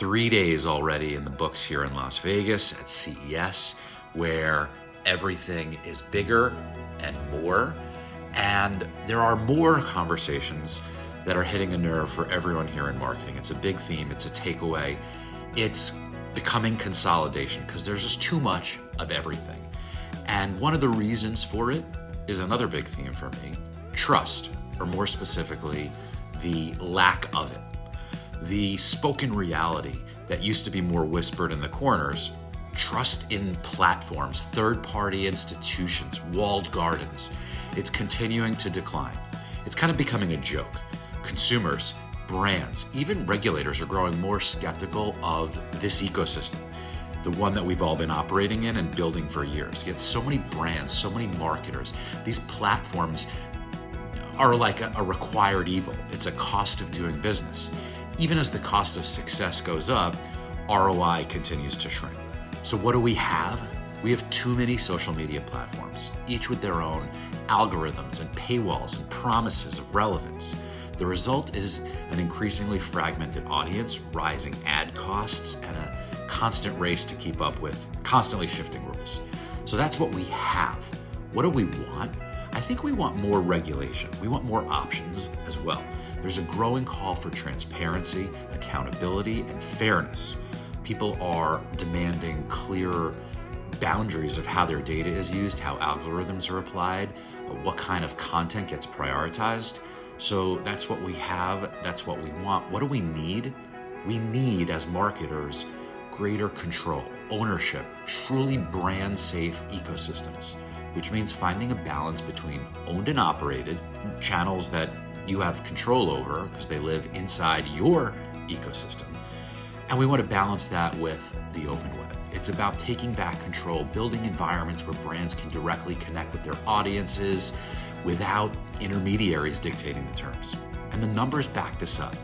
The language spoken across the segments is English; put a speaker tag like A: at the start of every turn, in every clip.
A: 3 days already in the books here in Las Vegas at CES, where everything is bigger and more. And there are more conversations that are hitting a nerve for everyone here in marketing. It's a big theme, it's a takeaway. It's becoming consolidation because there's just too much of everything. And one of the reasons for it is another big theme for me, trust, or more specifically, the lack of it. The spoken reality that used to be more whispered in the corners, trust in platforms, third-party institutions, walled gardens, it's continuing to decline. It's kind of becoming a joke. Consumers, brands, even regulators are growing more skeptical of this ecosystem, the one that we've all been operating in and building for years. Yet so many brands, so many marketers, these platforms are like a required evil. It's a cost of doing business. Even as the cost of success goes up, ROI continues to shrink. So what do we have? We have too many social media platforms, each with their own algorithms and paywalls and promises of relevance. The result is an increasingly fragmented audience, rising ad costs, and a constant race to keep up with constantly shifting rules. So that's what we have. What do we want? I think we want more regulation. We want more options as well. There's a growing call for transparency, accountability, and fairness. People are demanding clearer boundaries of how their data is used, how algorithms are applied, what kind of content gets prioritized. So that's what we have, that's what we want. What do we need? We need, as marketers, greater control, ownership, truly brand-safe ecosystems, which means finding a balance between owned and operated channels that you have control over because they live inside your ecosystem. And we want to balance that with the open web. It's about taking back control, building environments where brands can directly connect with their audiences without intermediaries dictating the terms. And the numbers back this up.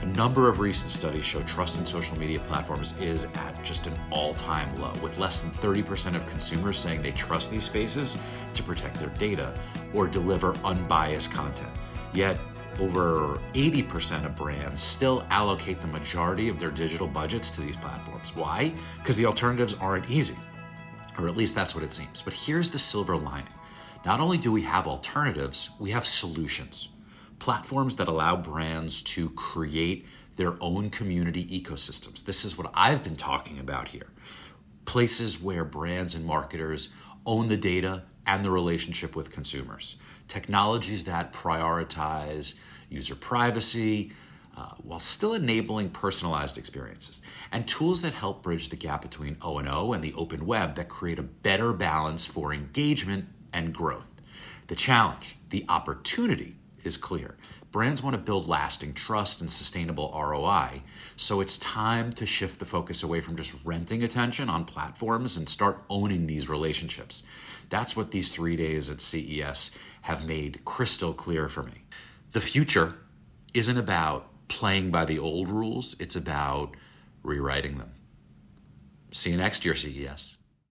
A: A number of recent studies show trust in social media platforms is at just an all-time low, with less than 30% of consumers saying they trust these spaces to protect their data or deliver unbiased content. Yet, over 80% of brands still allocate the majority of their digital budgets to these platforms. Why? Because the alternatives aren't easy, or at least that's what it seems. But here's the silver lining. Not only do we have alternatives, we have solutions. Platforms that allow brands to create their own community ecosystems. This is what I've been talking about here. Places where brands and marketers own the data and the relationship with consumers. Technologies that prioritize user privacy while still enabling personalized experiences. And tools that help bridge the gap between O&O and the open web that create a better balance for engagement and growth. The challenge, the opportunity, is clear. Brands want to build lasting trust and sustainable ROI, so it's time to shift the focus away from just renting attention on platforms and start owning these relationships. That's what these 3 days at CES have made crystal clear for me. The future isn't about playing by the old rules, it's about rewriting them. See you next year, CES.